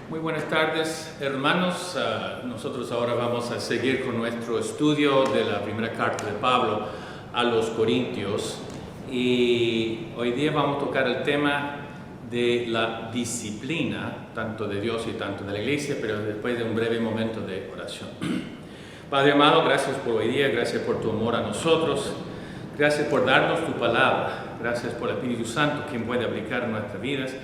Muy buenas tardes, hermanos. Nosotros ahora vamos a seguir con nuestro estudio de la primera carta de Pablo a los Corintios. Y hoy día vamos a tocar el tema de la disciplina, tanto de Dios y tanto de la iglesia, pero después de un breve momento de oración. Padre amado, gracias por hoy día, gracias por tu amor a nosotros, gracias por darnos tu palabra, gracias por el Espíritu Santo, quien puede aplicar en nuestras vidas,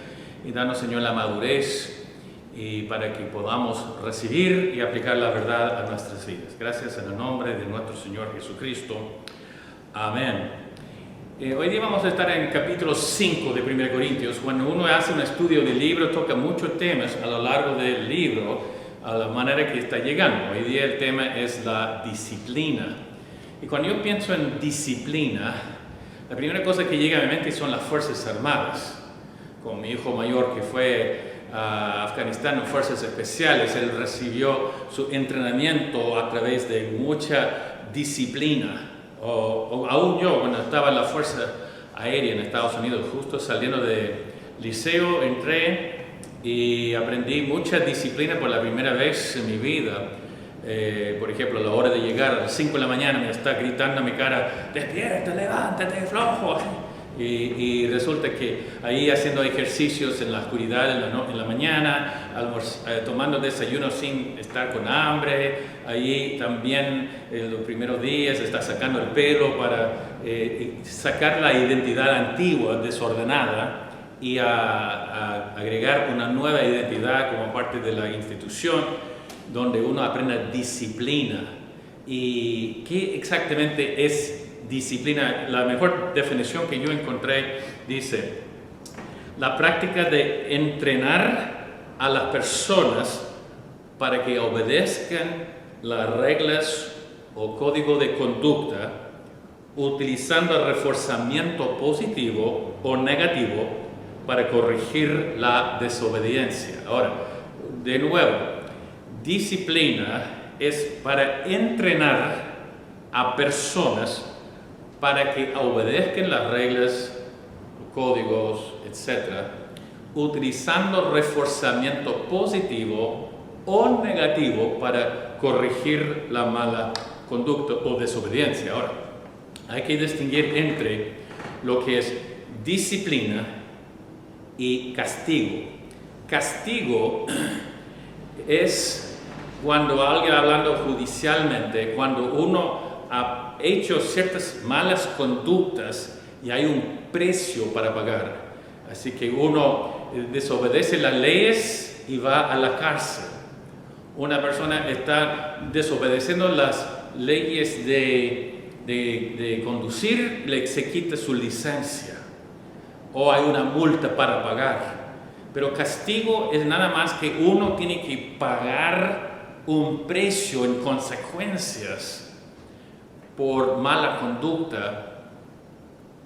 y danos, Señor, la madurez y para que podamos recibir y aplicar la verdad a nuestras vidas. Gracias en el nombre de nuestro Señor Jesucristo. Amén. Hoy día vamos a estar en capítulo 5 de 1 Corintios. Cuando uno hace un estudio del libro, toca muchos temas a lo largo del libro, a la manera que está llegando. Hoy día el tema es la disciplina. Y cuando yo pienso en disciplina, la primera cosa que llega a mi mente son las Fuerzas Armadas. Con mi hijo mayor que fue a Afganistán en Fuerzas Especiales, él recibió su entrenamiento a través de mucha disciplina. O aún yo, cuando estaba en la Fuerza Aérea en Estados Unidos, justo saliendo de liceo, entré y aprendí mucha disciplina por la primera vez en mi vida. Por ejemplo, a la hora de llegar a las 5 de la mañana me está gritando a mi cara: despierta, levántate, flojo. Y resulta que ahí haciendo ejercicios en la oscuridad en la mañana, tomando desayuno sin estar con hambre, ahí también los primeros días está sacando el pelo para sacar la identidad antigua, desordenada, y agregar una nueva identidad como parte de la institución, donde uno aprende disciplina. ¿Y qué exactamente es disciplina? La mejor definición que yo encontré dice: la práctica de entrenar a las personas para que obedezcan las reglas o código de conducta, utilizando el reforzamiento positivo o negativo para corregir la desobediencia. Ahora, de nuevo, disciplina es para entrenar a personas para que obedezcan las reglas, códigos, etc., utilizando reforzamiento positivo o negativo para corregir la mala conducta o desobediencia. Ahora, hay que distinguir entre lo que es disciplina y castigo. Castigo es cuando alguien, hablando judicialmente, cuando uno ha hecho ciertas malas conductas y hay un precio para pagar. Así que uno desobedece las leyes y va a la cárcel. Una persona está desobedeciendo las leyes de conducir, se quita su licencia o hay una multa para pagar. Pero castigo es nada más que uno tiene que pagar un precio en consecuencias por mala conducta,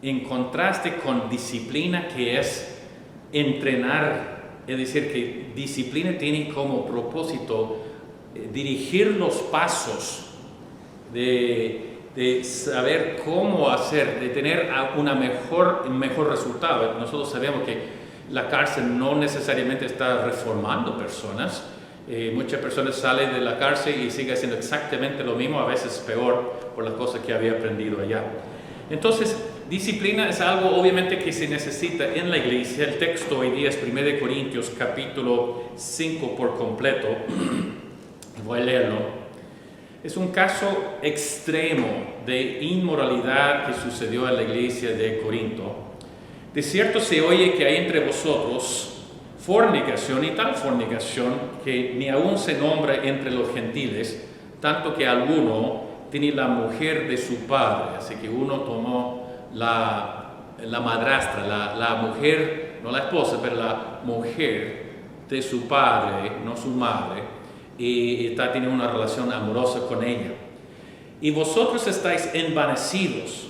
en contraste con disciplina, que es entrenar. Es decir, que disciplina tiene como propósito dirigir los pasos, de saber cómo hacer, de tener un mejor resultado. Nosotros sabemos que la cárcel no necesariamente está reformando personas. Muchas personas salen de la cárcel y siguen haciendo exactamente lo mismo, a veces peor, por las cosas que había aprendido allá. Entonces, disciplina es algo obviamente que se necesita en la iglesia. El texto hoy día es 1 Corintios capítulo 5 por completo. Voy a leerlo. Es un caso extremo de inmoralidad que sucedió en la iglesia de Corinto. De cierto se oye que hay entre vosotros fornicación, y tal fornicación que ni aún se nombra entre los gentiles, tanto que alguno tiene la mujer de su padre. Así que uno tomó la madrastra, la mujer, no la esposa, pero la mujer de su padre, no su madre, y está teniendo una relación amorosa con ella. Y vosotros estáis envanecidos.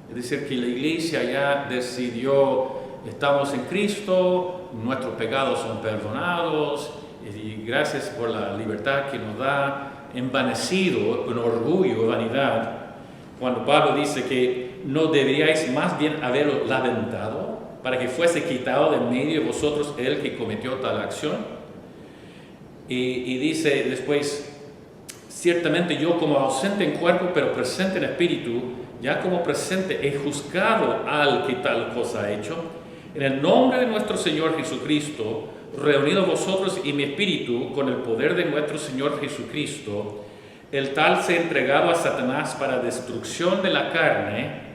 Es decir, que la iglesia ya decidió: estamos en Cristo, nuestros pecados son perdonados, y gracias por la libertad que nos da. Envanecido en orgullo y vanidad, cuando Pablo dice que no deberíais más bien haberlo lamentado para que fuese quitado de medio de vosotros el que cometió tal acción. Y dice después, ciertamente yo como ausente en cuerpo pero presente en espíritu, ya como presente he juzgado al que tal cosa ha hecho. En el nombre de nuestro Señor Jesucristo, reunidos vosotros y mi espíritu con el poder de nuestro Señor Jesucristo, el tal se ha entregado a Satanás para destrucción de la carne,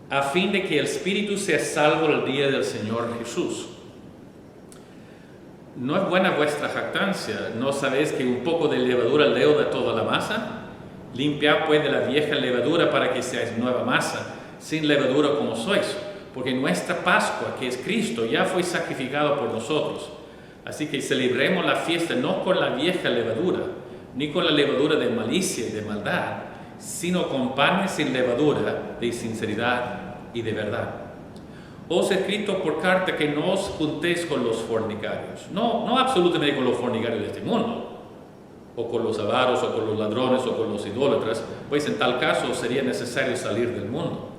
a fin de que el espíritu sea salvo el día del Señor Jesús. ¿No es buena vuestra jactancia? ¿No sabéis que un poco de levadura leuda toda la masa? Limpiad pues de la vieja levadura para que seáis nueva masa, sin levadura como sois, porque nuestra Pascua, que es Cristo, ya fue sacrificado por nosotros. Así que celebremos la fiesta no con la vieja levadura, ni con la levadura de malicia y de maldad, sino con panes sin levadura de sinceridad y de verdad. Os he escrito por carta que no os juntéis con los fornicarios, no absolutamente con los fornicarios de este mundo, o con los avaros, o con los ladrones, o con los idólatras, pues en tal caso sería necesario salir del mundo.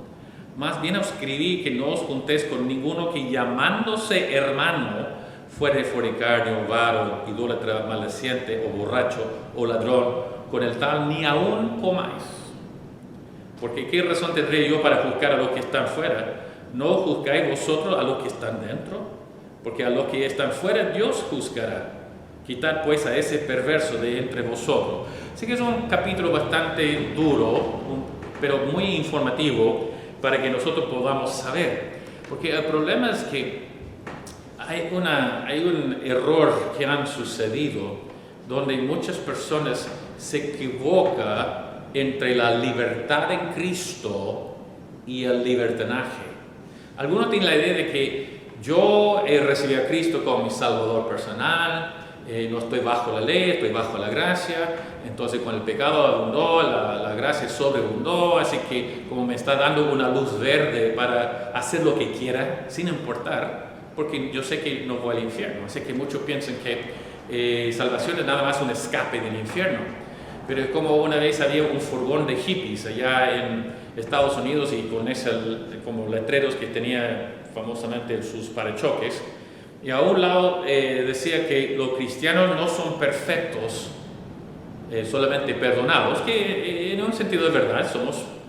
Más bien os escribí que no os juntéis con ninguno que llamándose hermano fuere fornicario, avaro, idólatra, maldiciente, o borracho, o ladrón, con el tal ni aún comáis. Porque ¿qué razón tendré yo para juzgar a los que están fuera? ¿No juzgáis vosotros a los que están dentro? Porque a los que están fuera Dios juzgará. Quitad pues a ese perverso de entre vosotros. Así que es un capítulo bastante duro, pero muy informativo para que nosotros podamos saber. Porque el problema es que hay un error que han sucedido donde muchas personas se equivocan entre la libertad en Cristo y el libertinaje. Algunos tienen la idea de que yo he recibido a Cristo como mi Salvador personal, no estoy bajo la ley, estoy bajo la gracia, entonces cuando el pecado abundó, la gracia sobreabundó, así que como me está dando una luz verde para hacer lo que quiera, sin importar, porque yo sé que no voy al infierno. Sé que muchos piensan que salvación es nada más un escape del infierno, pero es como una vez había un furgón de hippies allá en Estados Unidos y con como letreros que tenía famosamente sus parachoques, y a un lado decía que los cristianos no son perfectos, solamente perdonados, que en un sentido de verdad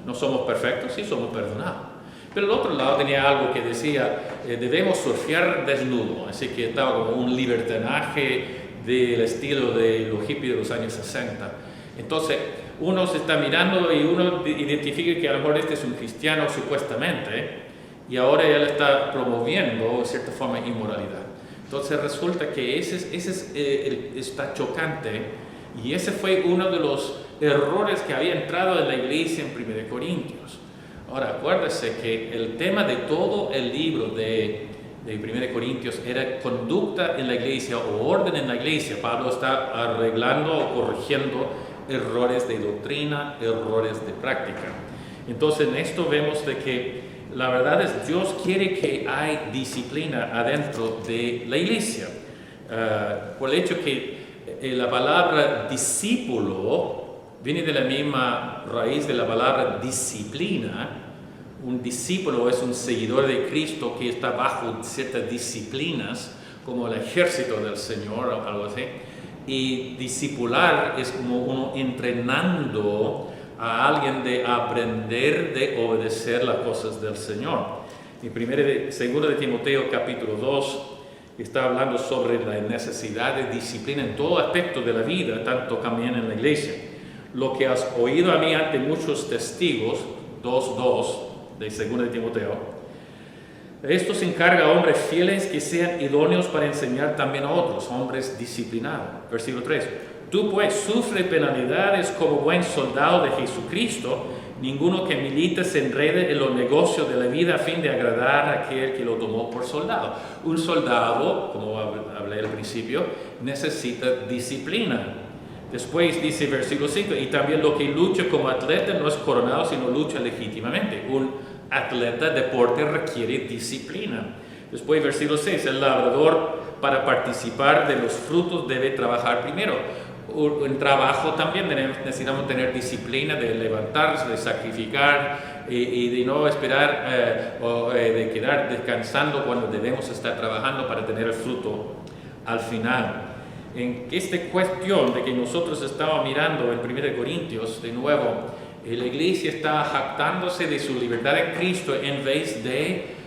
no somos perfectos, sí somos perdonados. Pero el otro lado tenía algo que decía, debemos surfear desnudo, así que estaba como un libertinaje del estilo de los hippies de los años 60. Entonces, uno se está mirando y uno identifica que a lo mejor este es un cristiano supuestamente, y ahora él está promoviendo, de cierta forma, inmoralidad. Entonces resulta que ese está chocante, y ese fue uno de los errores que había entrado en la iglesia en 1 Corintios. Ahora, acuérdese que el tema de todo el libro de 1 Corintios era conducta en la iglesia o orden en la iglesia. Pablo está arreglando o corrigiendo errores de doctrina, errores de práctica. Entonces, en esto vemos de que la verdad es Dios quiere que hay disciplina adentro de la iglesia. Por el hecho que la palabra discípulo viene de la misma raíz de la palabra disciplina. Un discípulo es un seguidor de Cristo que está bajo ciertas disciplinas, como el ejército del Señor o algo así. Y discipular es como uno entrenando a alguien de aprender de obedecer las cosas del Señor. En segundo de Timoteo capítulo 2 está hablando sobre la necesidad de disciplina en todo aspecto de la vida, tanto también en la iglesia. Lo que has oído a mí ante muchos testigos, 2:2 de 2 de Timoteo, esto se encarga a hombres fieles que sean idóneos para enseñar también a otros, hombres disciplinados. Versículo 3. Tú pues sufre penalidades como buen soldado de Jesucristo. Ninguno que milita se enrede en los negocios de la vida a fin de agradar a aquel que lo tomó por soldado. Un soldado, como hablé al principio, necesita disciplina. Después dice versículo 5, y también lo que lucha como atleta no es coronado, sino lucha legítimamente. Un atleta de deporte requiere disciplina. Después versículo 6, el labrador para participar de los frutos debe trabajar primero. En trabajo también necesitamos tener disciplina de levantarse, de sacrificar, y de no esperar de quedar descansando cuando debemos estar trabajando para tener el fruto al final. En esta cuestión de que nosotros estamos mirando en 1 Corintios, de nuevo, la iglesia está jactándose de su libertad en Cristo en vez de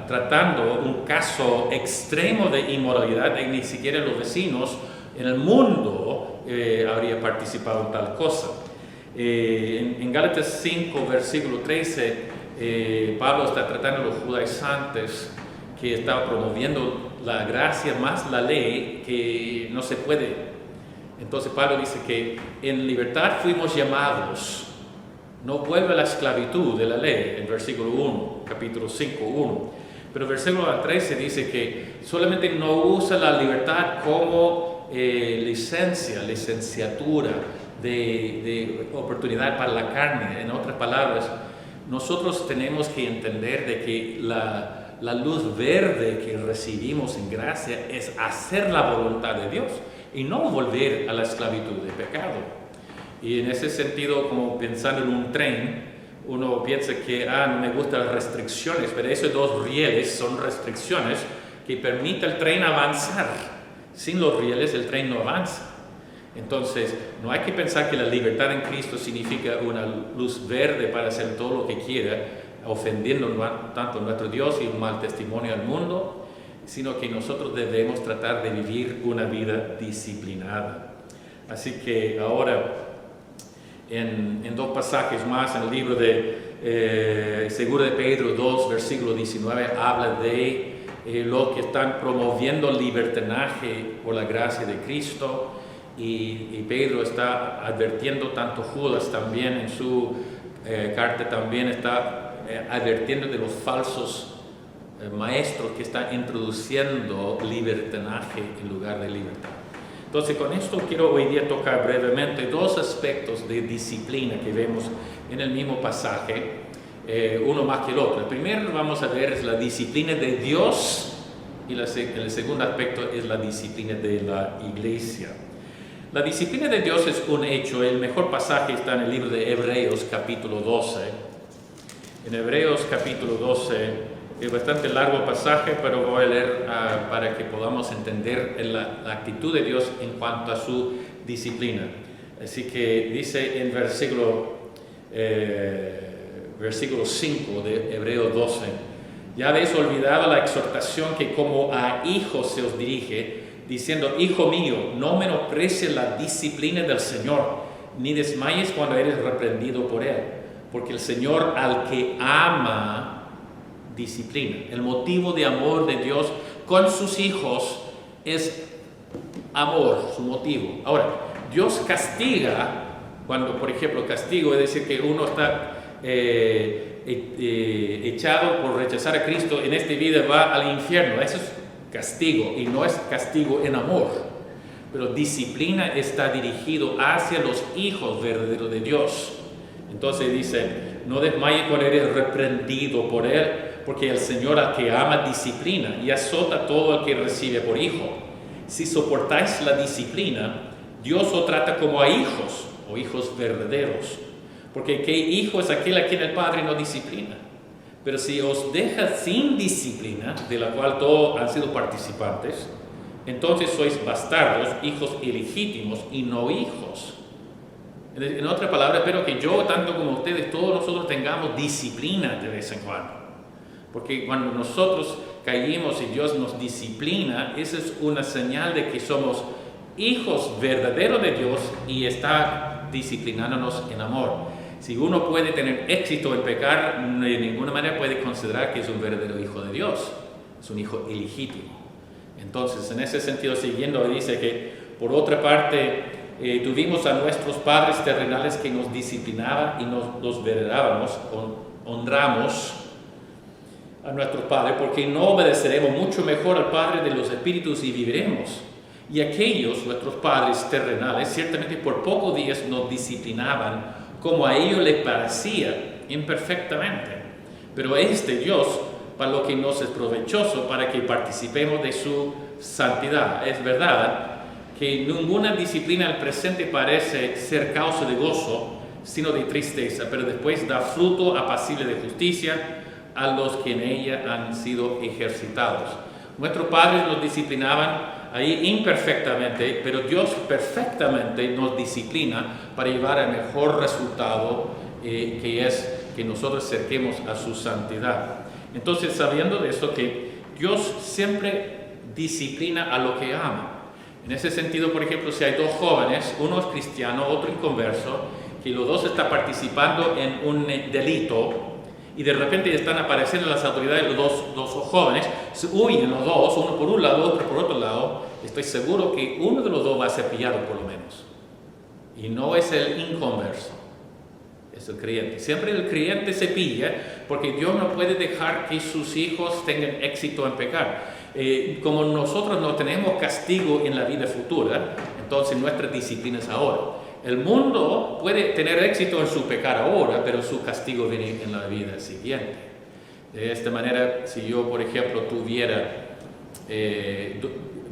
tratando un caso extremo de inmoralidad de ni siquiera los vecinos en el mundo habría participado en tal cosa. En Gálatas 5, versículo 13, Pablo está tratando a los judaizantes que estaban promoviendo la gracia más la ley, que no se puede. Entonces Pablo dice que en libertad fuimos llamados, no vuelve a la esclavitud de la ley, en versículo 1, capítulo 5, 1. Pero el versículo 13 dice que solamente no usa la libertad como licenciatura de oportunidad para la carne. En otras palabras, nosotros tenemos que entender de que la luz verde que recibimos en gracia es hacer la voluntad de Dios y no volver a la esclavitud de pecado. Y en ese sentido, como pensando en un tren, uno piensa que no me gustan las restricciones, pero esos dos rieles son restricciones que permiten al tren avanzar. Sin los rieles el tren no avanza. Entonces, no hay que pensar que la libertad en Cristo significa una luz verde para hacer todo lo que quiera, ofendiendo tanto a nuestro Dios y un mal testimonio al mundo, sino que nosotros debemos tratar de vivir una vida disciplinada. Así que ahora, en dos pasajes más, en el libro de Seguro de Pedro 2, versículo 19, habla de los que están promoviendo el libertinaje por la gracia de Cristo, y Pedro está advirtiendo, tanto Judas también en su carta también está advirtiendo de los falsos maestros que están introduciendo libertinaje en lugar de libertad. Entonces, con esto quiero hoy día tocar brevemente dos aspectos de disciplina que vemos en el mismo pasaje, uno más que el otro. El primero vamos a ver es la disciplina de Dios y el segundo aspecto es la disciplina de la iglesia. La disciplina de Dios es un hecho. El mejor pasaje está en el libro de Hebreos capítulo 12. En Hebreos capítulo 12 es bastante largo pasaje, pero voy a leer para que podamos entender la actitud de Dios en cuanto a su disciplina. Así que dice en versículo 5 de Hebreos 12: ya habéis olvidado la exhortación que como a hijos se os dirige, diciendo: hijo mío, no menosprecies la disciplina del Señor, ni desmayes cuando eres reprendido por Él, porque el Señor al que ama disciplina. El motivo de amor de Dios con sus hijos es amor, su motivo. Ahora, Dios castiga cuando, por ejemplo, castigo es decir que uno está echado por rechazar a Cristo en esta vida, va al infierno. Eso es castigo y no es castigo en amor. Pero disciplina está dirigido hacia los hijos verdaderos de Dios. Entonces dice: no desmayes cuando eres reprendido por Él, porque el Señor al que ama disciplina y azota a todo el que recibe por hijo. Si soportáis la disciplina, Dios os trata como a hijos o hijos verdaderos. Porque ¿qué hijo es aquel a quien el Padre no disciplina? Pero si os deja sin disciplina, de la cual todos han sido participantes, entonces sois bastardos, hijos ilegítimos y no hijos. En otras palabras, espero que yo, tanto como ustedes, todos nosotros tengamos disciplina de vez en cuando. Porque cuando nosotros caímos y Dios nos disciplina, esa es una señal de que somos hijos verdaderos de Dios y está disciplinándonos en amor. Si uno puede tener éxito en pecar, de ninguna manera puede considerar que es un verdadero hijo de Dios. Es un hijo ilegítimo. Entonces, en ese sentido, siguiendo, dice que, por otra parte, tuvimos a nuestros padres terrenales que nos disciplinaban y los venerábamos, honramos a nuestros padres, porque no obedeceremos mucho mejor al Padre de los Espíritus y viviremos. Y aquellos, nuestros padres terrenales, ciertamente por pocos días nos disciplinaban como a ellos les parecía, imperfectamente. Pero este Dios, para lo que nos es provechoso, para que participemos de su santidad. Es verdad que ninguna disciplina al presente parece ser causa de gozo, sino de tristeza, pero después da fruto apacible de justicia a los que en ella han sido ejercitados. Nuestros padres nos disciplinaban ahí imperfectamente, pero Dios perfectamente nos disciplina para llevar al mejor resultado, que es que nosotros acerquemos a su santidad. Entonces, sabiendo de esto, que Dios siempre disciplina a lo que ama. En ese sentido, por ejemplo, si hay dos jóvenes, uno es cristiano, otro inconverso, que los dos están participando en un delito, y de repente están apareciendo las autoridades, los dos jóvenes, se huyen los dos, uno por un lado, otro por otro lado, estoy seguro que uno de los dos va a ser pillado por lo menos. Y no es el inconverso, es el creyente. Siempre el creyente se pilla, porque Dios no puede dejar que sus hijos tengan éxito en pecar. Como nosotros no tenemos castigo en la vida futura, entonces nuestra disciplina es ahora. El mundo puede tener éxito en su pecado ahora, pero su castigo viene en la vida siguiente. De esta manera, si yo, por ejemplo, tuviera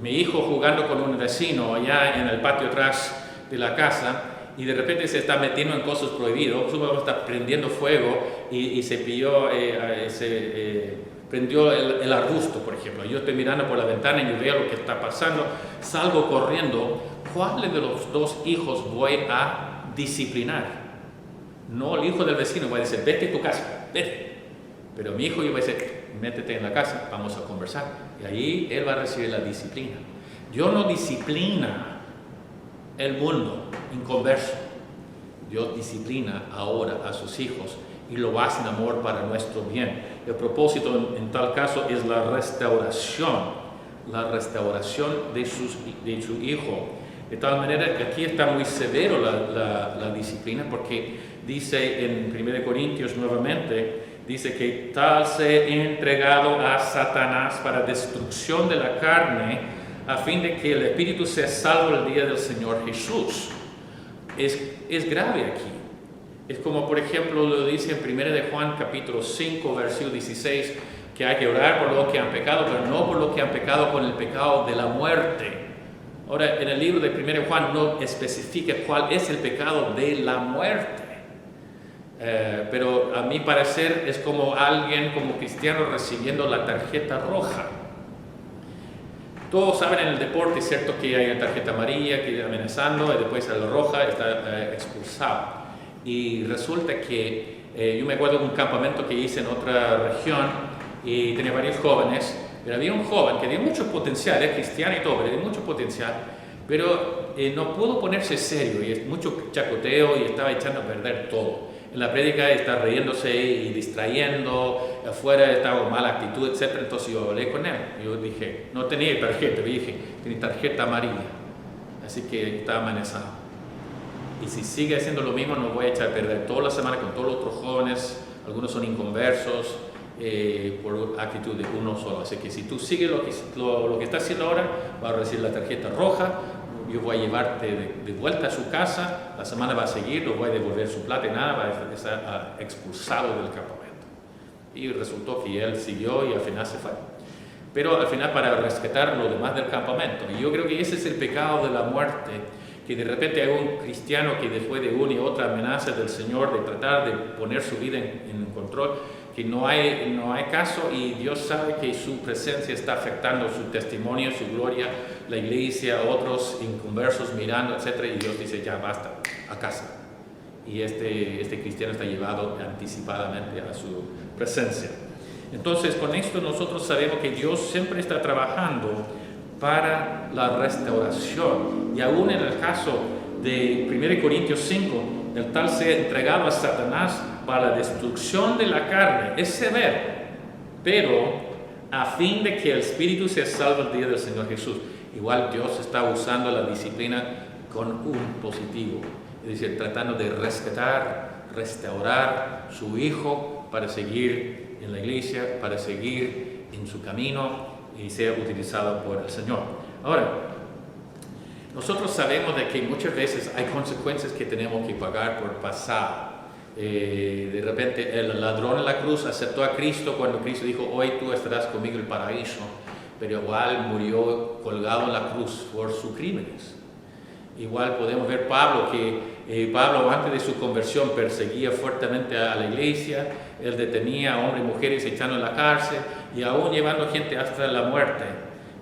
mi hijo jugando con un vecino allá en el patio atrás de la casa, y de repente se está metiendo en cosas prohibidas, está prendiendo fuego y se pilló, prendió el arbusto, por ejemplo. Yo estoy mirando por la ventana y yo veo lo que está pasando, salgo corriendo. ¿Cuál de los dos hijos voy a disciplinar? No el hijo del vecino, voy a decir, vete a tu casa, vete. Pero mi hijo yo voy a decir, métete en la casa, vamos a conversar. Y ahí él va a recibir la disciplina. Dios no disciplina el mundo inconverso. Dios disciplina ahora a sus hijos y lo hace en amor para nuestro bien. El propósito en tal caso es la restauración de su hijo. De tal manera que aquí está muy severo la disciplina, porque dice en 1 Corintios nuevamente, dice que tal se ha entregado a Satanás para destrucción de la carne, a fin de que el espíritu sea salvo el día del Señor Jesús. Es grave aquí. Es como, por ejemplo, lo dice en 1 de Juan capítulo 5, versículo 16, que hay que orar por los que han pecado, pero no por los que han pecado con el pecado de la muerte. Ahora, en el libro de 1 Juan no especifica cuál es el pecado de la muerte. Pero a mi parecer es como alguien, como cristiano, recibiendo la tarjeta roja. Todos saben en el deporte, es cierto, que hay una tarjeta amarilla que amenazando, y después la roja está expulsado. Y resulta que yo me acuerdo de un campamento que hice en otra región y tenía varios jóvenes. Pero había un joven que tenía mucho potencial, es cristiano y todo, pero tenía mucho potencial, pero no pudo ponerse serio, y es mucho chacoteo y estaba echando a perder todo. En la prédica está riéndose y distrayendo, afuera estaba con mala actitud, etc. Entonces yo hablé con él. Yo dije, no tenía tarjeta, pero dije, tiene tarjeta amarilla, así que está amenazado. Y si sigue haciendo lo mismo, nos voy a echar a perder toda la semana con todos los otros jóvenes, algunos son inconversos, por actitud de uno solo. Así que si tú sigues lo que está haciendo ahora, vas a recibir la tarjeta roja. Yo voy a llevarte de vuelta a su casa, la semana va a seguir, lo voy a devolver su plata y nada, va a estar expulsado del campamento. Y resultó que él siguió y al final se fue. Pero al final para rescatar lo demás del campamento. Y yo creo que ese es el pecado de la muerte, que de repente hay un cristiano que después de una y otra amenaza del Señor de tratar de poner su vida en control, que no hay caso, y Dios sabe que su presencia está afectando su testimonio, su gloria, la iglesia, otros inconversos mirando, etc. Y Dios dice, ya basta, a casa. Y este cristiano está llevado anticipadamente a su presencia. Entonces, con esto nosotros sabemos que Dios siempre está trabajando para la restauración. Y aún en el caso de 1 Corintios 5, el tal sea entregado a Satanás para la destrucción de la carne, es severo, pero a fin de que el espíritu sea salvo el día del Señor Jesús. Igual Dios está usando la disciplina con un positivo, es decir, tratando de rescatar, restaurar su hijo para seguir en la iglesia, para seguir en su camino y ser utilizado por el Señor. Ahora, nosotros sabemos de que muchas veces hay consecuencias que tenemos que pagar por pasado. De repente el ladrón en la cruz aceptó a Cristo cuando Cristo dijo, hoy tú estarás conmigo en el paraíso, pero igual murió colgado en la cruz por sus crímenes. Igual podemos ver Pablo que Pablo, antes de su conversión, perseguía fuertemente a la iglesia, él detenía a hombres y mujeres echando en la cárcel y aún llevando gente hasta la muerte.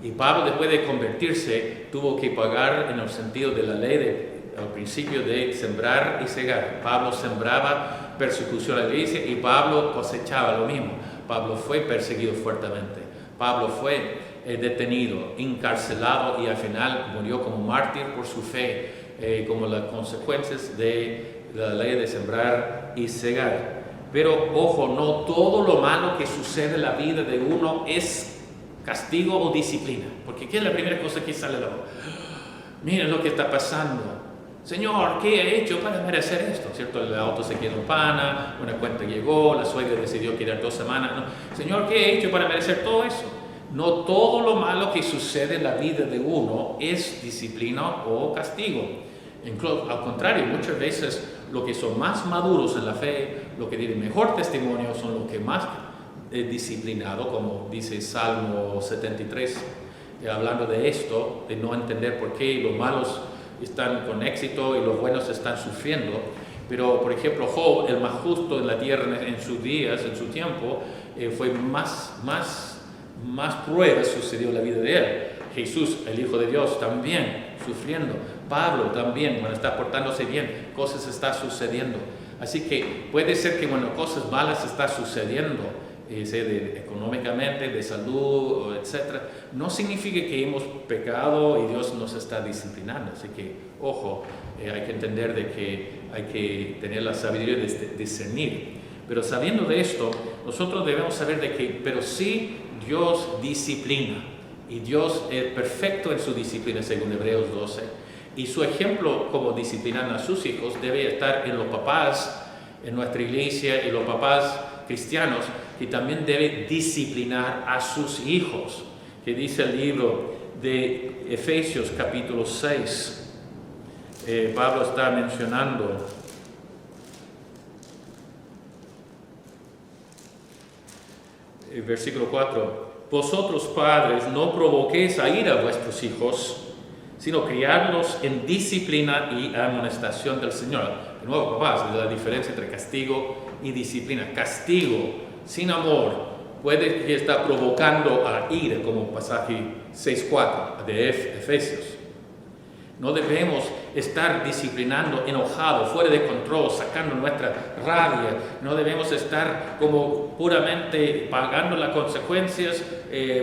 Y Pablo, después de convertirse, tuvo que pagar en el sentido de la ley al principio de sembrar y cegar. Pablo sembraba persecución a la iglesia y Pablo cosechaba lo mismo. Pablo fue perseguido fuertemente. Pablo fue detenido, encarcelado y al final murió como mártir por su fe, como las consecuencias de la ley de sembrar y cegar. Pero ojo, no todo lo malo que sucede en la vida de uno es castigo o disciplina, porque ¿qué es la primera cosa que sale de la boca? Miren lo que está pasando. Señor, ¿qué he hecho para merecer esto? ¿Cierto? El auto se quedó en pana, una cuenta llegó, la suegra decidió quedar 2 semanas. ¿No? Señor, ¿qué he hecho para merecer todo eso? No todo lo malo que sucede en la vida de uno es disciplina o castigo. Al contrario, muchas veces los que son más maduros en la fe, los que tienen mejor testimonio, son los que más disciplinados, como dice Salmo 73, hablando de esto, de no entender por qué los malos están con éxito y los buenos están sufriendo. Pero, por ejemplo, Job, el más justo en la tierra en sus días, en su tiempo, fue más pruebas sucedió en la vida de él. Jesús, el Hijo de Dios, también sufriendo. Pablo también, cuando está portándose bien, cosas están sucediendo. Así que puede ser que cuando cosas malas están sucediendo, económicamente, de salud, etc., no significa que hemos pecado y Dios nos está disciplinando. Así que, ojo, hay que entender de que hay que tener la sabiduría de discernir. Pero sabiendo de esto, nosotros debemos saber de que, pero sí, Dios disciplina. Y Dios es perfecto en su disciplina, según Hebreos 12. Y su ejemplo como disciplinan a sus hijos debe estar en los papás, en nuestra iglesia, y los papás cristianos, que también deben disciplinar a sus hijos. Que dice el libro de Efesios capítulo 6. Pablo está mencionando el versículo 4. Vosotros, padres, no provoquéis a ira a vuestros hijos, sino criarlos en disciplina y amonestación del Señor. De nuevo, papás, la diferencia entre castigo y disciplina. Castigo sin amor puede que está provocando a ira, como pasaje 6.4 de Efesios. No debemos estar disciplinando, enojados, fuera de control, sacando nuestra rabia. No debemos estar como puramente pagando las consecuencias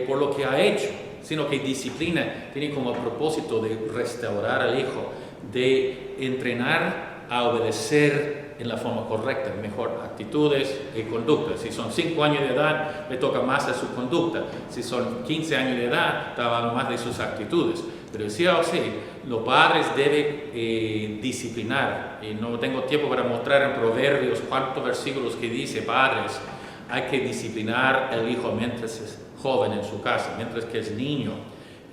por lo que ha hecho, sino que disciplina tiene como propósito de restaurar al hijo, de entrenar a obedecer en la forma correcta, mejor actitudes y conductas. Si son 5 años de edad, le toca más a su conducta. Si son 15 años de edad, está hablando más de sus actitudes. Pero sí o sí, los padres deben disciplinar. Y no tengo tiempo para mostrar en Proverbios cuántos versículos que dice, padres, hay que disciplinar al hijo mientras es joven en su casa, mientras que es niño.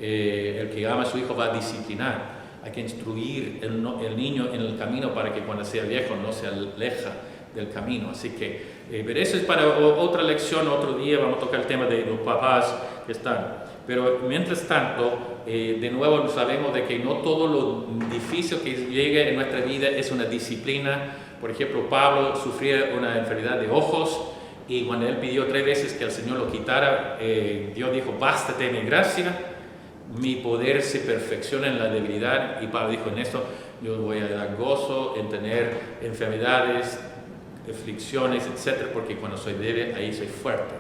El que ama a su hijo va a disciplinar. Hay que instruir el niño en el camino para que cuando sea viejo no se aleja del camino. Así que, pero eso es para otra lección, otro día vamos a tocar el tema de los papás que están. Pero mientras tanto, de nuevo sabemos de que no todo lo difícil que llegue en nuestra vida es una disciplina. Por ejemplo, Pablo sufría una enfermedad de ojos y cuando él pidió 3 veces que el Señor lo quitara, Dios dijo, bástate mi gracia. Mi poder se perfecciona en la debilidad. Y Pablo dijo, en esto yo voy a dar gozo en tener enfermedades, aflicciones, etc., porque cuando soy débil, ahí soy fuerte.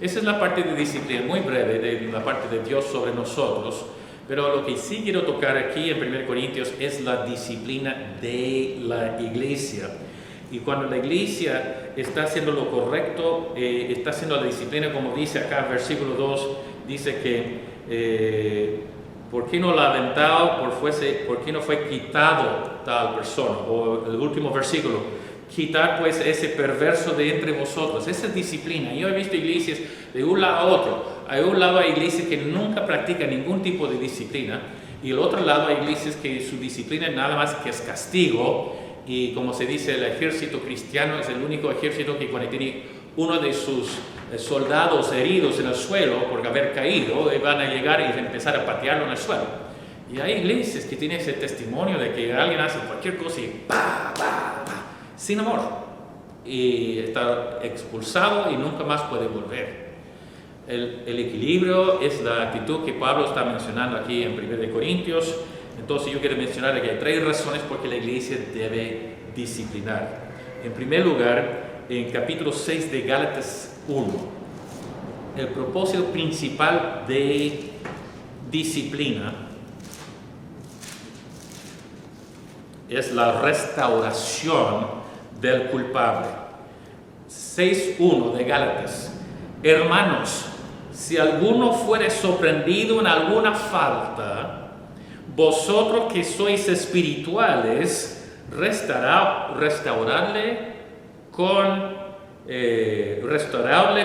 Esa es la parte de disciplina, muy breve, de la parte de Dios sobre nosotros. Pero lo que sí quiero tocar aquí en 1 Corintios es la disciplina de la iglesia. Y cuando la iglesia está haciendo lo correcto, está haciendo la disciplina, como dice acá, versículo 2, dice que ¿por qué no la ha aventado? ¿Por qué no fue quitado tal persona? O el último versículo, quitar pues ese perverso de entre vosotros. Esa es disciplina. Yo he visto iglesias de un lado a otro. Hay un lado hay iglesias que nunca practican ningún tipo de disciplina, y el otro lado hay iglesias que su disciplina nada más que es castigo. Y como se dice, el ejército cristiano es el único ejército que cuando tiene uno de sus soldados heridos en el suelo por haber caído, van a llegar y empezar a patearlo en el suelo. Y hay iglesias que tienen ese testimonio de que alguien hace cualquier cosa y ¡pa, pa, pa! Sin amor. Y está expulsado y nunca más puede volver. El equilibrio es la actitud que Pablo está mencionando aquí en 1 Corintios. Entonces yo quiero mencionar que hay 3 razones por que la iglesia debe disciplinar. En primer lugar, en capítulo 6 de Gálatas 1, el propósito principal de disciplina es la restauración del culpable. 6.1 de Gálatas. Hermanos, si alguno fuere sorprendido en alguna falta, vosotros que sois espirituales, restaurarle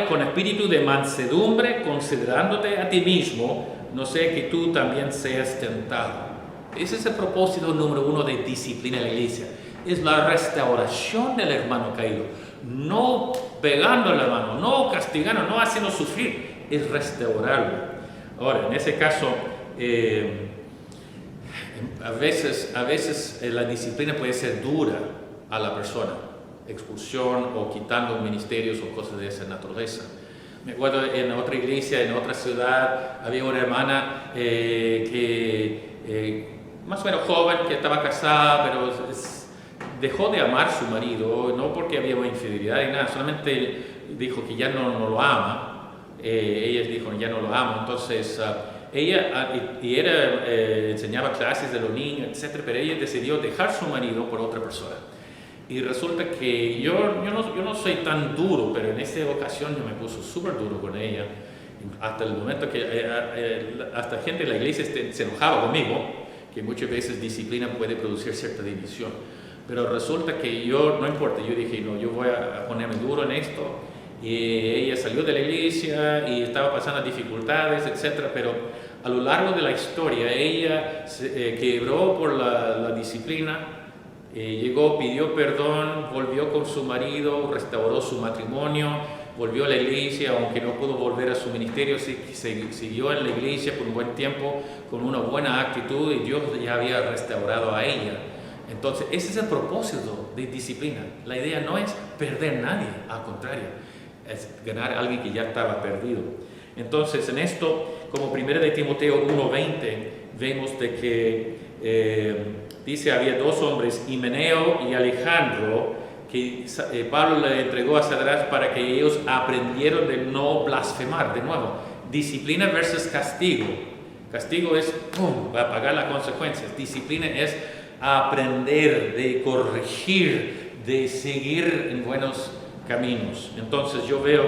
con espíritu de mansedumbre, considerándote a ti mismo, no sea que tú también seas tentado. Ese es el propósito número 1 de disciplina en la iglesia. Es la restauración del hermano caído. No pegando al hermano, no castigando, no haciendo sufrir. Es restaurarlo. Ahora, en ese caso, a veces la disciplina puede ser dura a la persona. Expulsión o quitando ministerios o cosas de esa naturaleza. Me acuerdo en otra iglesia, en otra ciudad, había una hermana que más o menos joven, que estaba casada, pero dejó de amar a su marido, no porque había una infidelidad ni nada, solamente dijo que ya no lo ama. Ella dijo, ya no lo amo. Entonces, ella enseñaba clases de los niños, etc., pero ella decidió dejar su marido por otra persona. Y resulta que yo no soy tan duro, pero en esta ocasión yo me puse súper duro con ella, hasta el momento que hasta gente de la iglesia se enojaba conmigo, que muchas veces disciplina puede producir cierta división. Pero resulta que no importa, yo dije, no, yo voy a ponerme duro en esto. Y ella salió de la iglesia y estaba pasando dificultades, etc., pero a lo largo de la historia ella se quebró por la disciplina. Llegó, pidió perdón, volvió con su marido, restauró su matrimonio, volvió a la iglesia, aunque no pudo volver a su ministerio, siguió en la iglesia por un buen tiempo con una buena actitud y Dios ya había restaurado a ella. Entonces, ese es el propósito de disciplina. La idea no es perder a nadie, al contrario, es ganar a alguien que ya estaba perdido. Entonces, en esto, como 1 de Timoteo 1:20, vemos de que dice, había 2 hombres, Himeneo y Alejandro, que Pablo le entregó a Sadrach para que ellos aprendieran de no blasfemar. De nuevo, disciplina versus castigo. Castigo es, va a pagar las consecuencias. Disciplina es aprender, de corregir, de seguir en buenos caminos. Entonces yo veo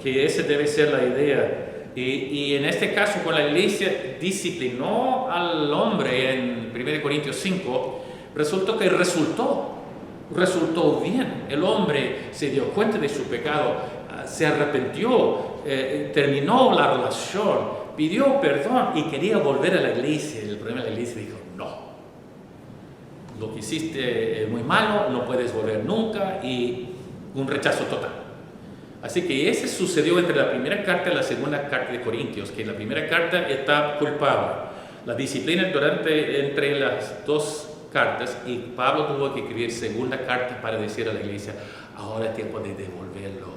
que esa debe ser la idea. Y en este caso, cuando la iglesia disciplinó al hombre en 1 Corintios 5, resultó bien. El hombre se dio cuenta de su pecado, se arrepintió, terminó la relación, pidió perdón y quería volver a la iglesia. El problema de la iglesia dijo, no, lo que hiciste es muy malo, no puedes volver nunca, y un rechazo total. Así que ese sucedió entre la primera carta y la segunda carta de Corintios, que en la primera carta está culpable. La disciplina entre las 2 cartas, y Pablo tuvo que escribir segunda carta para decir a la iglesia, ahora es tiempo de devolverlo.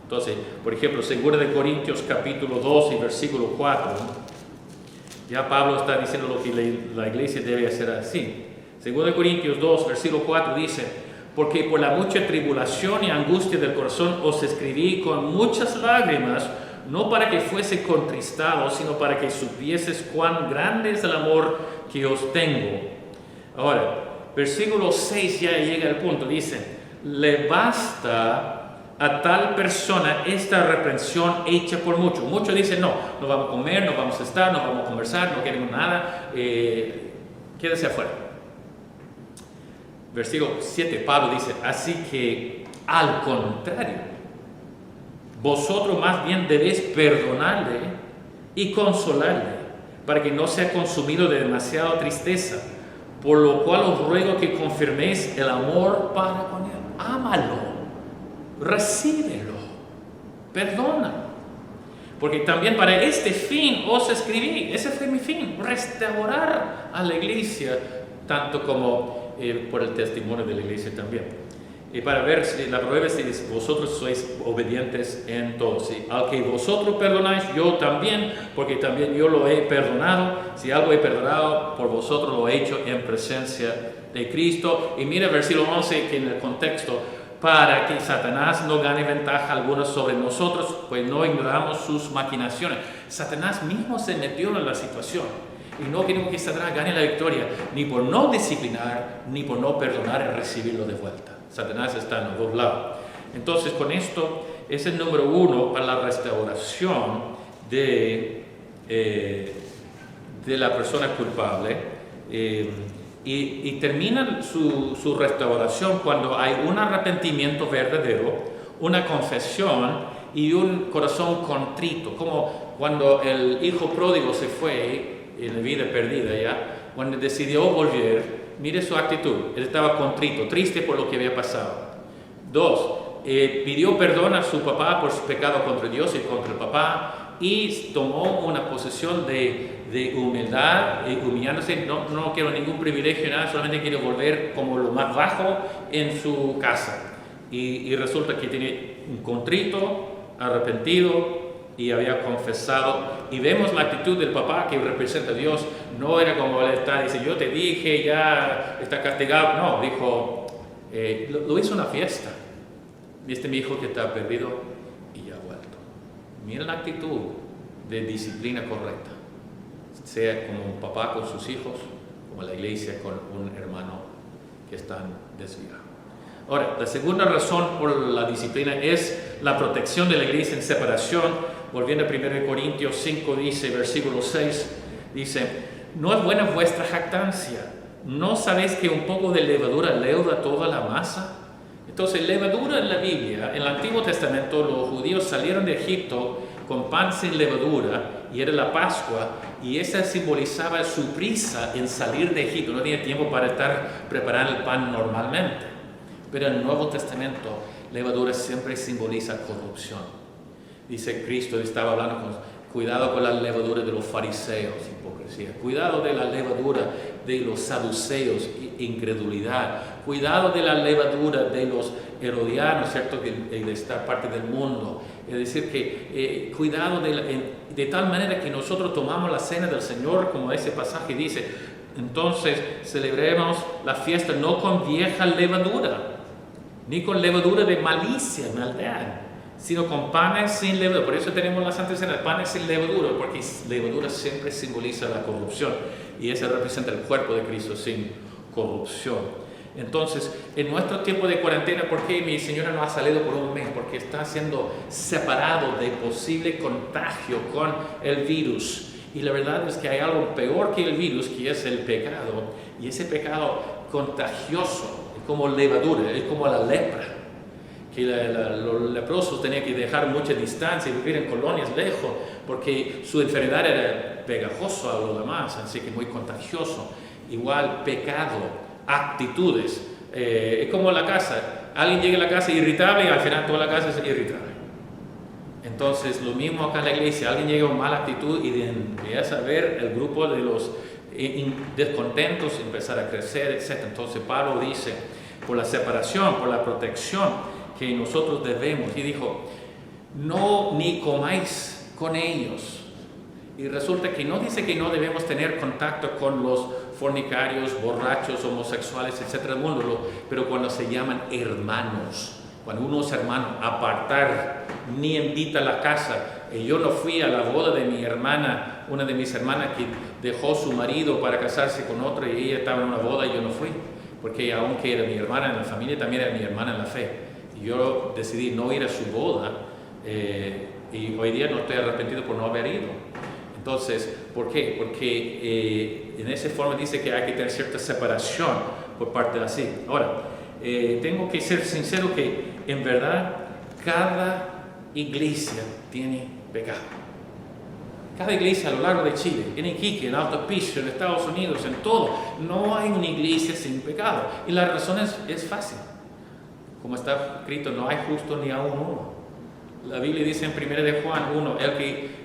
Entonces, por ejemplo, 2 de Corintios capítulo 2 y versículo 4, ya Pablo está diciendo lo que la iglesia debe hacer así. 2 de Corintios 2, versículo 4 dice, porque por la mucha tribulación y angustia del corazón os escribí con muchas lágrimas, no para que fuese contristado, sino para que supieses cuán grande es el amor que os tengo. Ahora, versículo 6 ya llega al punto, dice, le basta a tal persona esta reprensión hecha por muchos. Muchos dicen, no vamos a comer, no vamos a estar, no vamos a conversar, no queremos nada, quédese afuera. Versículo 7, Pablo dice, así que al contrario, vosotros más bien debéis perdonarle y consolarle, para que no sea consumido de demasiada tristeza, por lo cual os ruego que confirméis el amor para con él. Ámalo, recíbelo, perdona. Porque también para este fin os escribí, ese fue mi fin, restaurar a la iglesia, tanto como por el testimonio de la iglesia también. Y para ver si la prueba es si vosotros sois obedientes en todo. Si al que vosotros perdonáis, yo también, porque también yo lo he perdonado. Si algo he perdonado, por vosotros lo he hecho en presencia de Cristo. Y mira versículo 11, que en el contexto, para que Satanás no gane ventaja alguna sobre nosotros, pues no ignoramos sus maquinaciones. Satanás mismo se metió en la situación. Y no queremos que Satanás gane la victoria, ni por no disciplinar, ni por no perdonar y recibirlo de vuelta. Satanás está en los dos lados. Entonces, con esto es el número 1 para la restauración de la persona culpable. Y termina su restauración cuando hay un arrepentimiento verdadero, una confesión y un corazón contrito. Como cuando el hijo pródigo se fue en la vida perdida ya, cuando decidió volver. Mire su actitud, él estaba contrito, triste por lo que había pasado. 2, pidió perdón a su papá por su pecado contra Dios y contra el papá y tomó una posición de humildad, humillándose. No quiero ningún privilegio, nada, solamente quiero volver como lo más bajo en su casa. Y resulta que tiene un contrito, arrepentido, y había confesado, y vemos la actitud del papá que representa a Dios. No era como él está, dice, yo te dije, ya está castigado. No, dijo, lo hizo una fiesta. Viste mi hijo que está perdido y ya ha vuelto. Mira la actitud de disciplina correcta, sea como un papá con sus hijos, como la iglesia con un hermano que están desviados. Ahora, la segunda razón por la disciplina es la protección de la iglesia en separación. Volviendo a 1 Corintios 5, dice, versículo 6, dice, no es buena vuestra jactancia. ¿No sabéis que un poco de levadura leuda toda la masa? Entonces, levadura en la Biblia, en el Antiguo Testamento, los judíos salieron de Egipto con pan sin levadura, y era la Pascua, y esa simbolizaba su prisa en salir de Egipto. No tenía tiempo para estar preparando el pan normalmente. Pero en el Nuevo Testamento, levadura siempre simboliza corrupción. Dice Cristo, estaba hablando cuidado con la levadura de los fariseos, hipocresía. Cuidado de la levadura de los saduceos, incredulidad. Cuidado de la levadura de los herodianos, ¿cierto? De esta parte del mundo. Es decir, que cuidado de tal manera que nosotros tomamos la cena del Señor, como ese pasaje dice. Entonces, celebremos la fiesta no con vieja levadura, ni con levadura de malicia, maldad, sino con panes sin levadura. Por eso tenemos la Santa Cena, panes sin levadura, porque levadura siempre simboliza la corrupción, y ese representa el cuerpo de Cristo sin corrupción. Entonces, en nuestro tiempo de cuarentena, ¿por qué mi señora no ha salido por un mes? Porque está siendo separado de posible contagio con el virus. Y la verdad es que hay algo peor que el virus, que es el pecado, y ese pecado contagioso, como levadura, es como la lepra, que los leprosos tenían que dejar mucha distancia y vivir en colonias lejos, porque su enfermedad era pegajosa a lo demás, así que muy contagioso. Igual pecado, actitudes, es como la casa, alguien llega a la casa irritable y al final toda la casa es irritable. Entonces lo mismo acá en la iglesia, alguien llega con mala actitud y empieza a ver el grupo de los descontentos, empezar a crecer, etc. Entonces Pablo dice, por la separación, por la protección que nosotros debemos, y dijo, no ni comáis con ellos. Y resulta que no dice que no debemos tener contacto con los fornicarios, borrachos, homosexuales, etc. del mundo, pero cuando se llaman hermanos, cuando uno es hermano, apartar, ni invita a la casa. Yo no fui a la boda de mi hermana, una de mis hermanas que dejó su marido para casarse con otra, y ella estaba en una boda y yo no fui, porque aunque era mi hermana en la familia, también era mi hermana en la fe. Y yo decidí no ir a su boda, y hoy día no estoy arrepentido por no haber ido. Entonces, ¿por qué? Porque en esa forma dice que hay que tener cierta separación por parte de así. Ahora, tengo que ser sincero que en verdad cada iglesia tiene pecado. Cada iglesia a lo largo de Chile, en Iquique, en Alto Picho, en Estados Unidos, en todo, no hay una iglesia sin pecado. Y la razón es fácil. Como está escrito, no hay justo ni aún uno. La Biblia dice en 1 de Juan 1,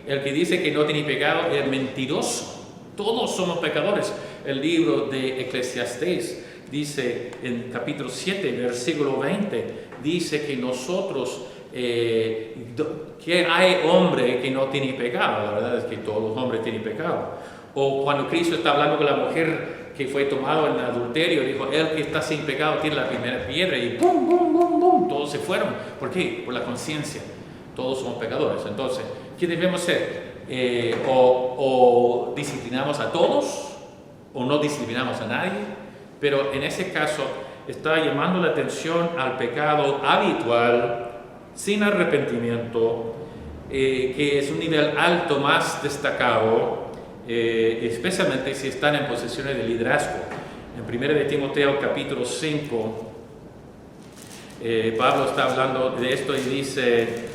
el que dice que no tiene pecado es mentiroso. Todos somos pecadores. El libro de Eclesiastés dice en capítulo 7, versículo 20, dice que nosotros, que hay hombre que no tiene pecado. La verdad es que todos los hombres tienen pecado. O cuando Cristo está hablando con la mujer que fue tomado en adulterio, dijo, el que está sin pecado tiene la primera piedra, y ¡pum, pum, pum, pum! Todos se fueron. ¿Por qué? Por la conciencia. Todos somos pecadores. Entonces, ¿qué debemos hacer? O disciplinamos a todos, o no disciplinamos a nadie. Pero en ese caso, está llamando la atención al pecado habitual, sin arrepentimiento, que es un nivel alto, más destacado, especialmente si están en posiciones de liderazgo. En 1 de Timoteo capítulo 5, Pablo está hablando de esto y dice,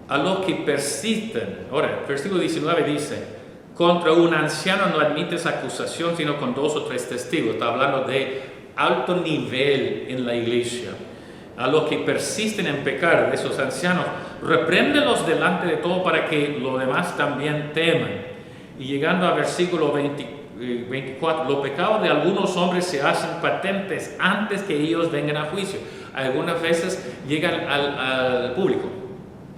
a los que persisten, ahora, versículo 19 dice, contra un anciano no admites acusación sino con 2 o 3 testigos. Está hablando de alto nivel en la iglesia. A los que persisten en pecar, esos ancianos, repréndelos delante de todo para que los demás también teman. Y llegando al versículo 24, los pecados de algunos hombres se hacen patentes antes que ellos vengan a juicio. Algunas veces llegan al público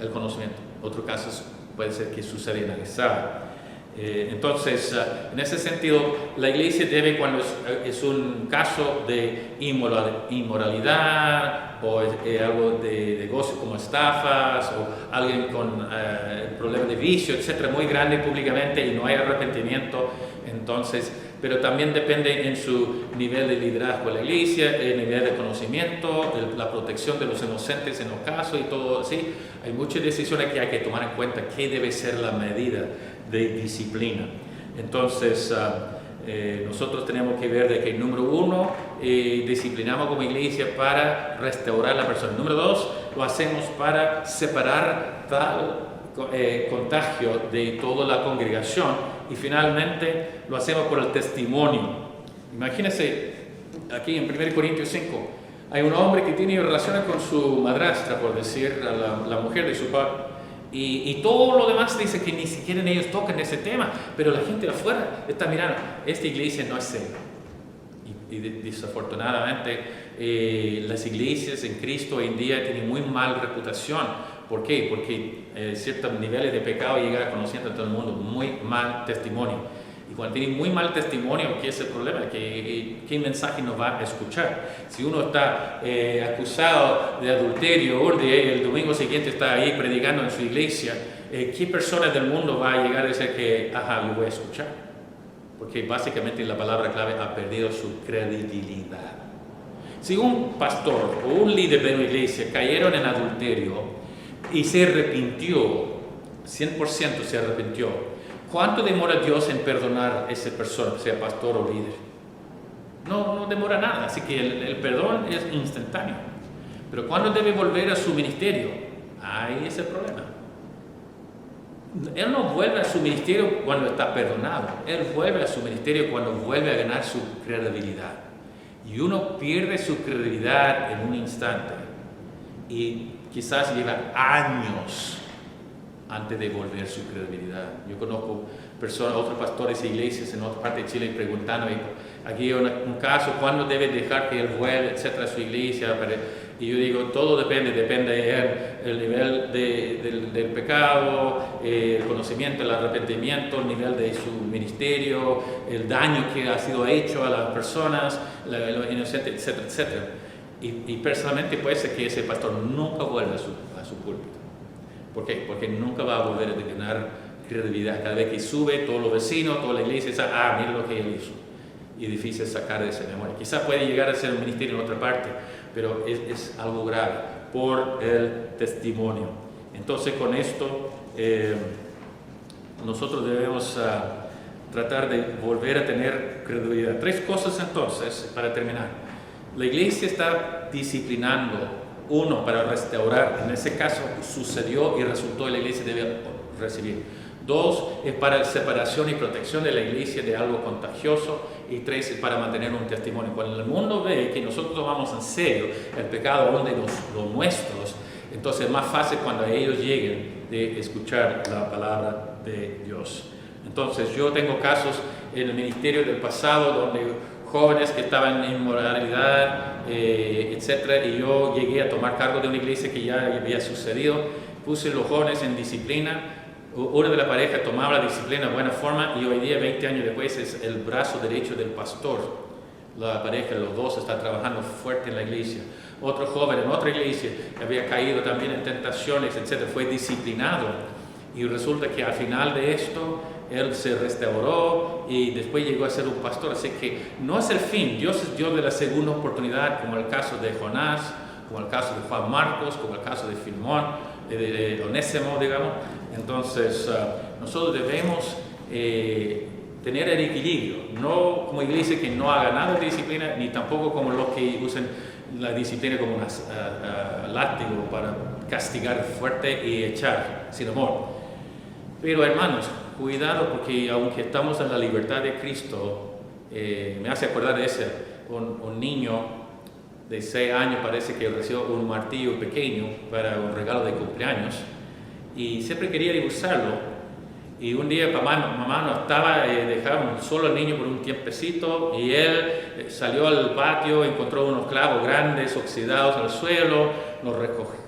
el conocimiento. Otros casos puede ser que sucede en el estado. Entonces, en ese sentido, la iglesia debe, cuando es un caso de inmoralidad o algo de negocio como estafas o alguien con problemas de vicio, etcétera, muy grande públicamente y no hay arrepentimiento, entonces, pero también depende en su nivel de liderazgo de la iglesia, el nivel de conocimiento, la protección de los inocentes en los casos y todo así. Hay muchas decisiones que hay que tomar en cuenta qué debe ser la medida de disciplina. Entonces, nosotros tenemos que ver de que, número 1, disciplinamos como iglesia para restaurar a la persona. Número 2, lo hacemos para separar tal contagio de toda la congregación. Y finalmente, lo hacemos por el testimonio. Imagínense, aquí en 1 Corintios 5, hay un hombre que tiene relaciones con su madrastra, por decir, la mujer de su padre. Y todo lo demás dice que ni siquiera ellos tocan ese tema, pero la gente de afuera está mirando, esta iglesia no es seria. Y desafortunadamente las iglesias en Cristo hoy en día tienen muy mala reputación. ¿Por qué? Porque ciertos niveles de pecado llegan a conociendo a todo el mundo, muy mal testimonio. Y cuando tiene muy mal testimonio, ¿qué es el problema? ¿Qué mensaje nos va a escuchar? Si uno está acusado de adulterio, el domingo siguiente está ahí predicando en su iglesia, ¿qué persona del mundo va a llegar a decir que, yo voy a escuchar? Porque básicamente la palabra clave ha perdido su credibilidad. Si un pastor o un líder de una iglesia cayeron en adulterio y se arrepintió, 100% se arrepintió, ¿cuánto demora Dios en perdonar a esa persona, sea pastor o líder? No demora nada, así que el perdón es instantáneo. Pero ¿cuándo debe volver a su ministerio? Ahí es el problema. Él no vuelve a su ministerio cuando está perdonado. Él vuelve a su ministerio cuando vuelve a ganar su credibilidad. Y uno pierde su credibilidad en un instante. Y quizás lleva años antes de volver su credibilidad. Yo conozco personas, otros pastores e iglesias en otra parte de Chile preguntando, aquí hay un caso, ¿cuándo debe dejar que él vuelva, etcétera, a su iglesia? Y yo digo, todo depende del nivel del pecado, el conocimiento, el arrepentimiento, el nivel de su ministerio, el daño que ha sido hecho a las personas, los inocentes, etcétera, etcétera. Y personalmente puede ser que ese pastor nunca vuelva a su púlpito. ¿Por qué? Porque nunca va a volver a ganar credibilidad. Cada vez que sube, todos los vecinos, toda la iglesia dice, mira lo que él hizo. Y es difícil sacar de esa memoria. Quizás puede llegar a ser un ministerio en otra parte, pero es algo grave por el testimonio. Entonces, con esto, nosotros debemos tratar de volver a tener credibilidad. 3 cosas entonces, para terminar. La iglesia está disciplinando. 1, para restaurar, en ese caso sucedió y resultó y la iglesia debe recibir. 2, es para separación y protección de la iglesia de algo contagioso. Y 3, es para mantener un testimonio. Cuando el mundo ve que nosotros tomamos en serio el pecado de los nuestros, entonces es más fácil cuando ellos lleguen de escuchar la palabra de Dios. Entonces yo tengo casos en el ministerio del pasado donde jóvenes que estaban en inmoralidad, etc. Y yo llegué a tomar cargo de una iglesia que ya había sucedido. Puse a los jóvenes en disciplina. Una de la pareja tomaba la disciplina de buena forma y hoy día, 20 años después, es el brazo derecho del pastor. La pareja, los dos, están trabajando fuerte en la iglesia. Otro joven en otra iglesia que había caído también en tentaciones, etc., fue disciplinado. Y resulta que al final de esto, él se restauró y después llegó a ser un pastor. Así que no es el fin. Dios es Dios de la segunda oportunidad, como el caso de Jonás, como el caso de Juan Marcos, como el caso de Filemón, de Onésimo, digamos. Entonces, nosotros debemos tener el equilibrio, no como iglesia que no ha ganado disciplina, ni tampoco como los que usan la disciplina como un látigo para castigar fuerte y echar sin amor. Pero hermanos, cuidado, porque aunque estamos en la libertad de Cristo, me hace acordar de un niño de 6 años, parece que recibió un martillo pequeño para un regalo de cumpleaños y siempre quería usarlo. Y un día mamá no estaba, dejaron solo al niño por un tiempecito y él salió al patio, encontró unos clavos grandes oxidados al suelo, los recogió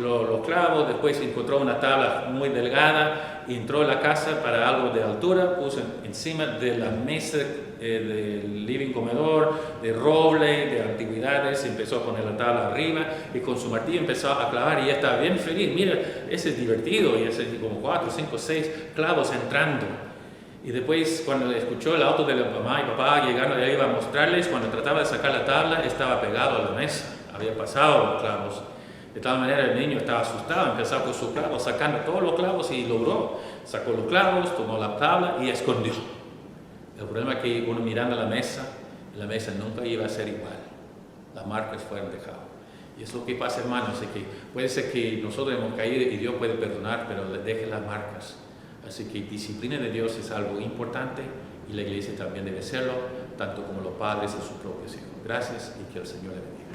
los clavos, después encontró una tabla muy delgada y entró a la casa para algo de altura, puso encima de la mesa del living comedor, de roble, de antigüedades, empezó a poner la tabla arriba y con su martillo empezó a clavar y ya estaba bien feliz. Mira, ese es divertido, y ese como 4, 5, 6 clavos entrando. Y después cuando escuchó el auto de la mamá y papá llegando, ya iba a mostrarles, cuando trataba de sacar la tabla estaba pegado a la mesa, había pasado los clavos. De tal manera el niño estaba asustado, empezó con sus clavos, sacando todos los clavos y logró. Sacó los clavos, tomó la tabla y escondió. El problema es que uno mirando la mesa nunca iba a ser igual. Las marcas fueron dejadas. Y es lo que pasa, hermanos, es que puede ser que nosotros hemos caído y Dios puede perdonar, pero le deje las marcas. Así que disciplina de Dios es algo importante y la iglesia también debe serlo, tanto como los padres de sus propios hijos. Gracias y que el Señor le bendiga.